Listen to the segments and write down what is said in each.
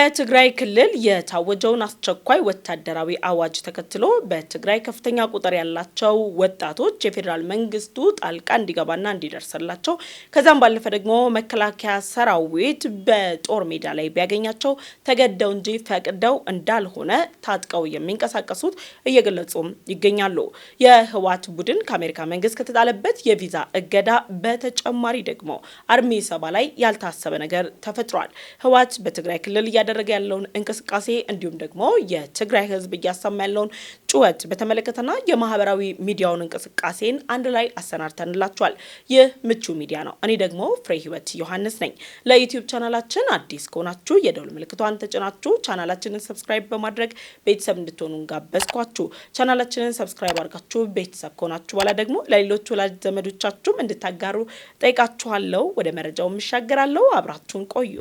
በትግራይ ክልል የታወጀውን አስቸኳይ ወታደራዊ አዋጅ ተከትሎ በትግራይ ከፍተኛ ቁጥር ያላቸው ወጣቶች የፌዴራል መንግስቱ ጣልቃ እንዲገባና እንዲደርስላቸው ከዛም ባለፈ ደግሞ መከላከያ ሰራዊት በጦር ሜዳ ላይ ቢያገኛቸው ተገደው እንጂ ፈቅደው እንዳልሆነ ታጥቀው የሚንቀሳቀሱት እየገለጹም ይገኛሉ። የህወሓት ቡድን ከአሜሪካ መንግስት ከተጣለበት የቪዛ እገዳ በተጨማሪ ደግሞ አርሚ 7 ላይ ያልታሰበ ነገር ተፈጥሯል። ህወሓት በትግራይ ክልል ያደረገ ያለውን እንቅስቃሴ እንዲሁም ደግሞ የትግራይ ህዝብ እያሰማ ያለውን ጩኸት በተመለከተና የማህበራዊ ሚዲያውን እንቅስቃሴን አንድ ላይ አሰናድተንላችኋል። ይህ ምቹ ሚዲያ ነው። እኔ ደግሞ ፍሬ ህይወት ዮሐንስ ነኝ። ለዩቲዩብ ቻናላችን አዲስ ከሆናችሁ የደውል ምልክቷን ተጭናችሁ ቻናላችንን ሰብስክራይብ በማድረግ ቤተሰብ እንድትሆኑ ጋበዝኳችሁ። ቻናላችንን ሰብስክራይብ አድርጋችሁ ቤተሰብ ከሆናችሁ በኋላ ደግሞ ለሌሎች ወላጅ ዘመዶቻችሁም እንድታጋሩ ጠይቃችኋለሁ። ወደ መረጃው እንሻገራለሁ። አብራችሁን ቆዩ።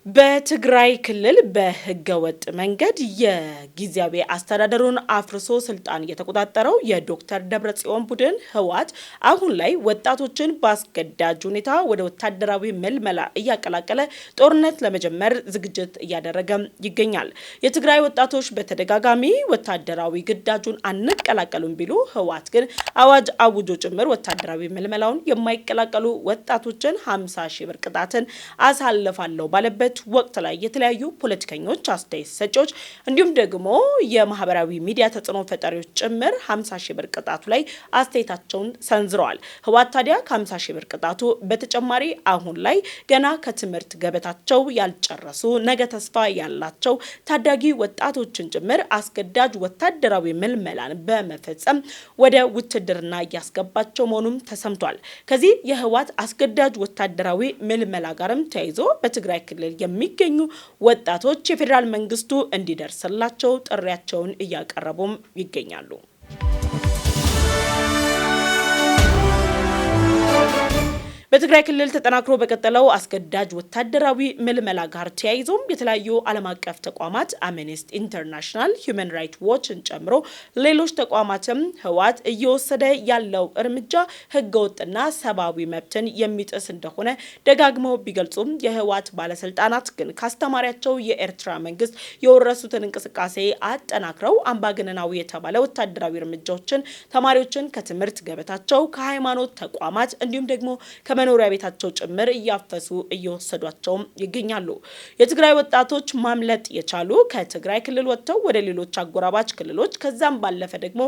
በትግራይ ክልል በህገወጥ መንገድ የጊዜያዊ አስተዳደሩን አፍርሶ ስልጣን የተቆጣጠረው የዶክተር ደብረጽዮን ቡድን ህወሓት አሁን ላይ ወጣቶችን በአስገዳጅ ሁኔታ ወደ ወታደራዊ ምልመላ እያቀላቀለ ጦርነት ለመጀመር ዝግጅት እያደረገ ይገኛል። የትግራይ ወጣቶች በተደጋጋሚ ወታደራዊ ግዳጁን አንቀላቀሉም ቢሉ ህወሓት ግን አዋጅ አውጆ ጭምር ወታደራዊ ምልመላውን የማይቀላቀሉ ወጣቶችን 50 ሺህ ብር ቅጣትን አሳልፋለሁ ባለበት ወቅት ላይ የተለያዩ ፖለቲከኞች፣ አስተያየት ሰጪዎች እንዲሁም ደግሞ የማህበራዊ ሚዲያ ተጽዕኖ ፈጣሪዎች ጭምር 50 ሺህ ብር ቅጣቱ ላይ አስተያየታቸውን ሰንዝረዋል። ህወሓት ታዲያ ከ50 ሺህ ብር ቅጣቱ በተጨማሪ አሁን ላይ ገና ከትምህርት ገበታቸው ያልጨረሱ ነገ ተስፋ ያላቸው ታዳጊ ወጣቶችን ጭምር አስገዳጅ ወታደራዊ ምልመላን በመፈጸም ወደ ውትድርና እያስገባቸው መሆኑም ተሰምቷል። ከዚህ የህወሓት አስገዳጅ ወታደራዊ ምልመላ ጋርም ተያይዞ በትግራይ ክልል የሚገኙ ወጣቶች የፌዴራል መንግስቱ እንዲደርስላቸው ጥሪያቸውን እያቀረቡም ይገኛሉ። በትግራይ ክልል ተጠናክሮ በቀጠለው አስገዳጅ ወታደራዊ ምልመላ ጋር ተያይዞም የተለያዩ ዓለም አቀፍ ተቋማት አምነስቲ ኢንተርናሽናል፣ ሂዩማን ራይትስ ዎችን ጨምሮ ሌሎች ተቋማትም ህወሓት እየወሰደ ያለው እርምጃ ህገወጥና ሰብአዊ መብትን የሚጥስ እንደሆነ ደጋግመው ቢገልጹም የህወሓት ባለስልጣናት ግን ካስተማሪያቸው የኤርትራ መንግስት የወረሱትን እንቅስቃሴ አጠናክረው አምባገነናዊ የተባለ ወታደራዊ እርምጃዎችን ተማሪዎችን ከትምህርት ገበታቸው ከሃይማኖት ተቋማት እንዲሁም ደግሞ መኖሪያ ቤታቸው ጭምር እያፈሱ እየወሰዷቸውም ይገኛሉ። የትግራይ ወጣቶች ማምለጥ የቻሉ ከትግራይ ክልል ወጥተው ወደ ሌሎች አጎራባች ክልሎች ከዛም ባለፈ ደግሞ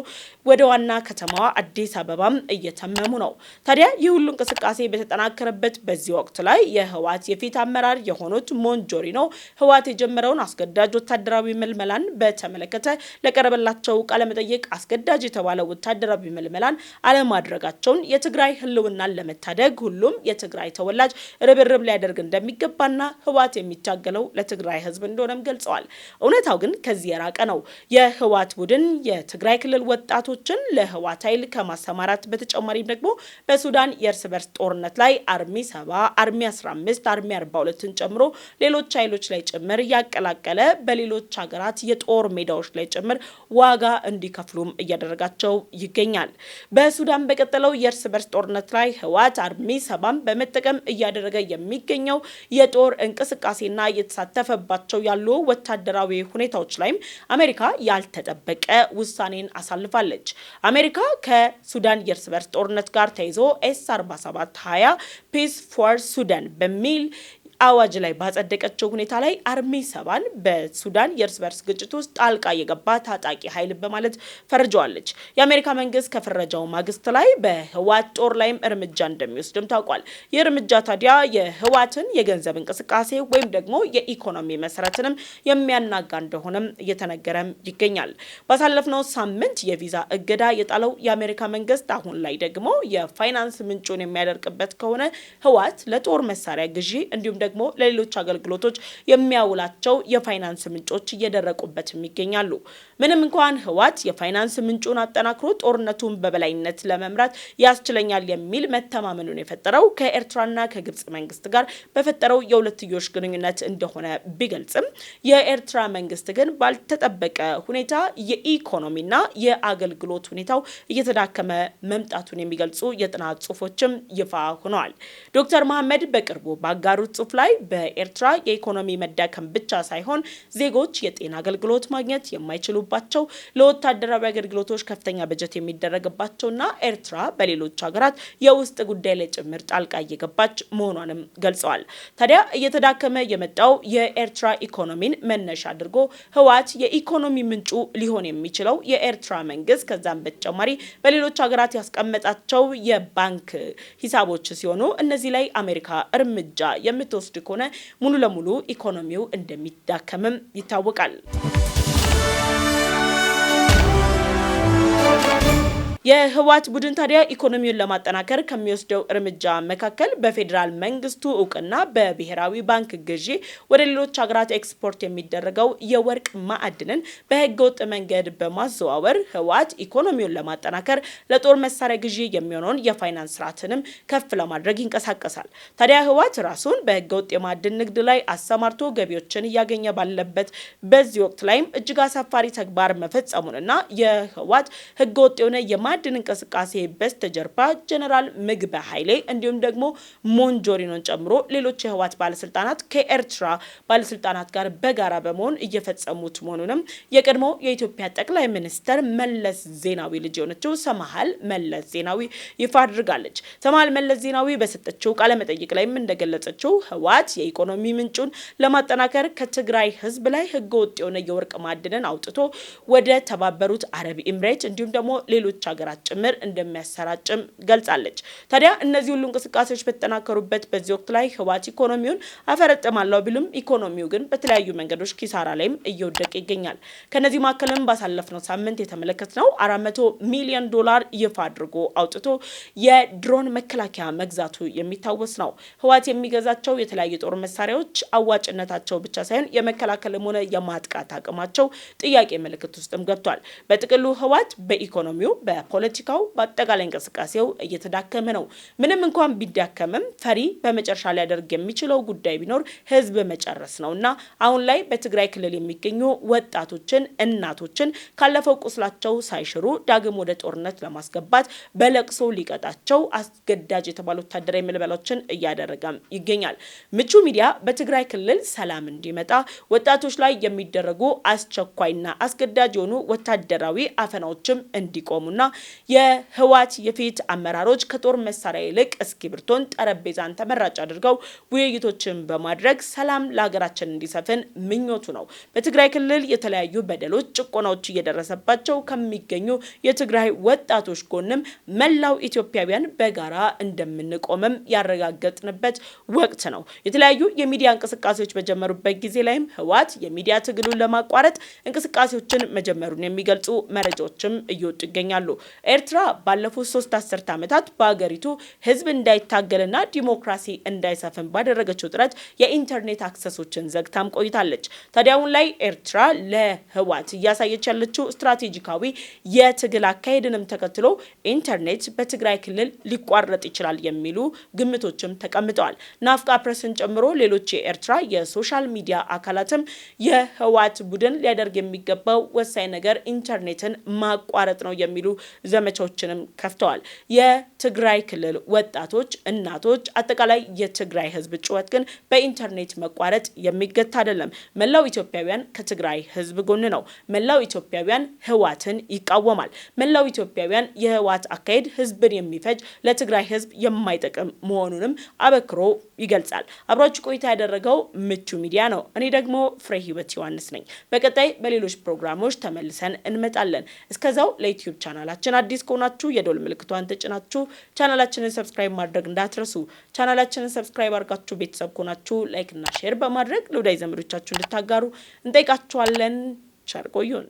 ወደ ዋና ከተማዋ አዲስ አበባም እየተመሙ ነው። ታዲያ ይህ ሁሉ እንቅስቃሴ በተጠናከረበት በዚህ ወቅት ላይ የህወሓት የፊት አመራር የሆኑት ሞንጆሪኖ ህወሓት የጀመረውን አስገዳጅ ወታደራዊ ምልመላን በተመለከተ ለቀረበላቸው ቃለመጠይቅ አስገዳጅ የተባለው ወታደራዊ ምልመላን አለማድረጋቸውን የትግራይ ህልውናን ለመታደግ ሁሉም የትግራይ ተወላጅ ርብርብ ሊያደርግ እንደሚገባና ህወሓት የሚታገለው ለትግራይ ህዝብ እንደሆነም ገልጸዋል። እውነታው ግን ከዚህ የራቀ ነው። የህወሓት ቡድን የትግራይ ክልል ወጣቶችን ለህወሓት ኃይል ከማሰማራት በተጨማሪም ደግሞ በሱዳን የእርስ በርስ ጦርነት ላይ አርሚ 7፣ አርሚ 15፣ አርሚ 42ን ጨምሮ ሌሎች ኃይሎች ላይ ጭምር ያቀላቀለ በሌሎች ሀገራት የጦር ሜዳዎች ላይ ጭምር ዋጋ እንዲከፍሉም እያደረጋቸው ይገኛል። በሱዳን በቀጠለው የእርስ በርስ ጦርነት ላይ ህወሓት አርሚ 7 በመጠቀም እያደረገ የሚገኘው የጦር እንቅስቃሴና የተሳተፈባቸው ያሉ ወታደራዊ ሁኔታዎች ላይም አሜሪካ ያልተጠበቀ ውሳኔን አሳልፋለች። አሜሪካ ከሱዳን የእርስ በርስ ጦርነት ጋር ተይዞ S-4720 ፒስ ፎር ሱዳን በሚል አዋጅ ላይ ባጸደቀችው ሁኔታ ላይ አርሚ 7 በሱዳን የእርስ በርስ ግጭት ውስጥ ጣልቃ የገባ ታጣቂ ኃይል በማለት ፈርጀዋለች። የአሜሪካ መንግስት ከፈረጃው ማግስት ላይ በህወሓት ጦር ላይም እርምጃ እንደሚወስድም ታውቋል። ይህ እርምጃ ታዲያ የህወሓትን የገንዘብ እንቅስቃሴ ወይም ደግሞ የኢኮኖሚ መሰረትንም የሚያናጋ እንደሆነም እየተነገረም ይገኛል። ባሳለፍነው ሳምንት የቪዛ እገዳ የጣለው የአሜሪካ መንግስት አሁን ላይ ደግሞ የፋይናንስ ምንጩን የሚያደርቅበት ከሆነ ህወሓት ለጦር መሳሪያ ግዢ እንዲሁም ደግሞ ለሌሎች አገልግሎቶች የሚያውላቸው የፋይናንስ ምንጮች እየደረቁበትም ይገኛሉ። ምንም እንኳን ህወሓት የፋይናንስ ምንጩን አጠናክሮ ጦርነቱን በበላይነት ለመምራት ያስችለኛል የሚል መተማመኑን የፈጠረው ከኤርትራና ከግብጽ መንግስት ጋር በፈጠረው የሁለትዮሽ ግንኙነት እንደሆነ ቢገልጽም የኤርትራ መንግስት ግን ባልተጠበቀ ሁኔታ የኢኮኖሚና የአገልግሎት ሁኔታው እየተዳከመ መምጣቱን የሚገልጹ የጥናት ጽሁፎችም ይፋ ሆነዋል። ዶክተር መሐመድ በቅርቡ ባጋሩት ጽሁፍ ላይ በኤርትራ የኢኮኖሚ መዳከም ብቻ ሳይሆን ዜጎች የጤና አገልግሎት ማግኘት የማይችሉባቸው፣ ለወታደራዊ አገልግሎቶች ከፍተኛ በጀት የሚደረግባቸውና ኤርትራ በሌሎች ሀገራት የውስጥ ጉዳይ ላይ ጭምር ጣልቃ እየገባች መሆኗንም ገልጸዋል። ታዲያ እየተዳከመ የመጣው የኤርትራ ኢኮኖሚን መነሻ አድርጎ ህወሓት የኢኮኖሚ ምንጩ ሊሆን የሚችለው የኤርትራ መንግስት ከዛም በተጨማሪ በሌሎች ሀገራት ያስቀመጣቸው የባንክ ሂሳቦች ሲሆኑ እነዚህ ላይ አሜሪካ እርምጃ የምትወስድ ከሆነ ሙሉ ለሙሉ ኢኮኖሚው እንደሚዳከምም ይታወቃል። የህወሓት ቡድን ታዲያ ኢኮኖሚውን ለማጠናከር ከሚወስደው እርምጃ መካከል በፌዴራል መንግስቱ እውቅና በብሔራዊ ባንክ ግዢ ወደ ሌሎች ሀገራት ኤክስፖርት የሚደረገው የወርቅ ማዕድንን በህገወጥ መንገድ በማዘዋወር ህወሓት ኢኮኖሚውን ለማጠናከር ለጦር መሳሪያ ግዢ የሚሆነውን የፋይናንስ ስርዓትንም ከፍ ለማድረግ ይንቀሳቀሳል። ታዲያ ህወሓት ራሱን በህገወጥ የማዕድን ንግድ ላይ አሰማርቶ ገቢዎችን እያገኘ ባለበት በዚህ ወቅት ላይም እጅግ አሳፋሪ ተግባር መፈጸሙንና የህወሓት ህገወጥ የሆነ ማዕድን እንቅስቃሴ በስተጀርባ ጀነራል ምግበ ኃይሌ እንዲሁም ደግሞ ሞንጆሪኖን ጨምሮ ሌሎች የህወሓት ባለስልጣናት ከኤርትራ ባለስልጣናት ጋር በጋራ በመሆን እየፈጸሙት መሆኑንም የቀድሞ የኢትዮጵያ ጠቅላይ ሚኒስትር መለስ ዜናዊ ልጅ የሆነችው ሰማሃል መለስ ዜናዊ ይፋ አድርጋለች። ሰማሃል መለስ ዜናዊ በሰጠችው ቃለ መጠይቅ ላይም እንደገለጸችው ህወሓት የኢኮኖሚ ምንጩን ለማጠናከር ከትግራይ ህዝብ ላይ ህገወጥ የሆነ የወርቅ ማዕድንን አውጥቶ ወደ ተባበሩት አረብ ኤምሬት እንዲሁም ደግሞ ሌሎች ሀገራት ጭምር እንደሚያሰራጭም ገልጻለች። ታዲያ እነዚህ ሁሉ እንቅስቃሴዎች በተጠናከሩበት በዚህ ወቅት ላይ ህወሓት ኢኮኖሚውን አፈረጥማለሁ ቢልም ኢኮኖሚው ግን በተለያዩ መንገዶች ኪሳራ ላይም እየወደቀ ይገኛል። ከነዚህ መካከልም ባሳለፍነው ሳምንት የተመለከትነው 400 ሚሊዮን ዶላር ይፋ አድርጎ አውጥቶ የድሮን መከላከያ መግዛቱ የሚታወስ ነው። ህወሓት የሚገዛቸው የተለያዩ ጦር መሳሪያዎች አዋጭነታቸው ብቻ ሳይሆን የመከላከልም ሆነ የማጥቃት አቅማቸው ጥያቄ ምልክት ውስጥም ገብቷል። በጥቅሉ ህወሓት በኢኮኖሚው በፖለቲካው በአጠቃላይ እንቅስቃሴው እየተዳከመ ነው። ምንም እንኳን ቢዳከምም ፈሪ በመጨረሻ ሊያደርግ የሚችለው ጉዳይ ቢኖር ህዝብ መጨረስ ነውና አሁን ላይ በትግራይ ክልል የሚገኙ ወጣቶችን፣ እናቶችን ካለፈው ቁስላቸው ሳይሽሩ ዳግም ወደ ጦርነት ለማስገባት በለቅሶ ሊቀጣቸው አስገዳጅ የተባሉ ወታደራዊ ምልመላዎችን እያደረገም ይገኛል። ምቹ ሚዲያ በትግራይ ክልል ሰላም እንዲመጣ ወጣቶች ላይ የሚደረጉ አስቸኳይና አስገዳጅ የሆኑ ወታደራዊ አፈናዎችም እንዲቆሙና የህወሓት የፊት አመራሮች ከጦር መሳሪያ ይልቅ እስክሪብቶን ጠረጴዛን ተመራጭ አድርገው ውይይቶችን በማድረግ ሰላም ለሀገራችን እንዲሰፍን ምኞቱ ነው። በትግራይ ክልል የተለያዩ በደሎች፣ ጭቆናዎች እየደረሰባቸው ከሚገኙ የትግራይ ወጣቶች ጎንም መላው ኢትዮጵያውያን በጋራ እንደምንቆምም ያረጋገጥንበት ወቅት ነው። የተለያዩ የሚዲያ እንቅስቃሴዎች በጀመሩበት ጊዜ ላይም ህወሓት የሚዲያ ትግሉን ለማቋረጥ እንቅስቃሴዎችን መጀመሩን የሚገልጹ መረጃዎችም እየወጡ ይገኛሉ። ኤርትራ ባለፉት 3 አስርት ዓመታት በአገሪቱ ህዝብ እንዳይታገልና ዲሞክራሲ እንዳይሰፍን ባደረገችው ጥረት የኢንተርኔት አክሰሶችን ዘግታም ቆይታለች። ታዲያ አሁን ላይ ኤርትራ ለህወሓት እያሳየች ያለችው ስትራቴጂካዊ የትግል አካሄድንም ተከትሎ ኢንተርኔት በትግራይ ክልል ሊቋረጥ ይችላል የሚሉ ግምቶችም ተቀምጠዋል። ናፍቃ ፕሬስን ጨምሮ ሌሎች የኤርትራ የሶሻል ሚዲያ አካላትም የህወሓት ቡድን ሊያደርግ የሚገባው ወሳኝ ነገር ኢንተርኔትን ማቋረጥ ነው የሚሉ ዘመቻዎችንም ከፍተዋል። የትግራይ ክልል ወጣቶች፣ እናቶች፣ አጠቃላይ የትግራይ ህዝብ ጩኸት ግን በኢንተርኔት መቋረጥ የሚገታ አይደለም። መላው ኢትዮጵያውያን ከትግራይ ህዝብ ጎን ነው። መላው ኢትዮጵያውያን ህወሓትን ይቃወማል። መላው ኢትዮጵያውያን የህወሓት አካሄድ ህዝብን የሚፈጅ ለትግራይ ህዝብ የማይጠቅም መሆኑንም አበክሮ ይገልጻል። አብራችሁ ቆይታ ያደረገው ምቹ ሚዲያ ነው። እኔ ደግሞ ፍሬ ህይወት ዮሐንስ ነኝ። በቀጣይ በሌሎች ፕሮግራሞች ተመልሰን እንመጣለን። እስከዛው ለዩቲዩብ ቻናላችን አዲስ ከሆናችሁ የደወል ምልክቷን ተጭናችሁ ቻናላችንን ሰብስክራይብ ማድረግ እንዳትረሱ። ቻናላችንን ሰብስክራይብ አድርጋችሁ ቤተሰብ ከሆናችሁ ላይክ እና ሼር በማድረግ ለወዳጅ ዘመዶቻችሁ እንድታጋሩ እንጠይቃችኋለን። ቸር ቆዩን።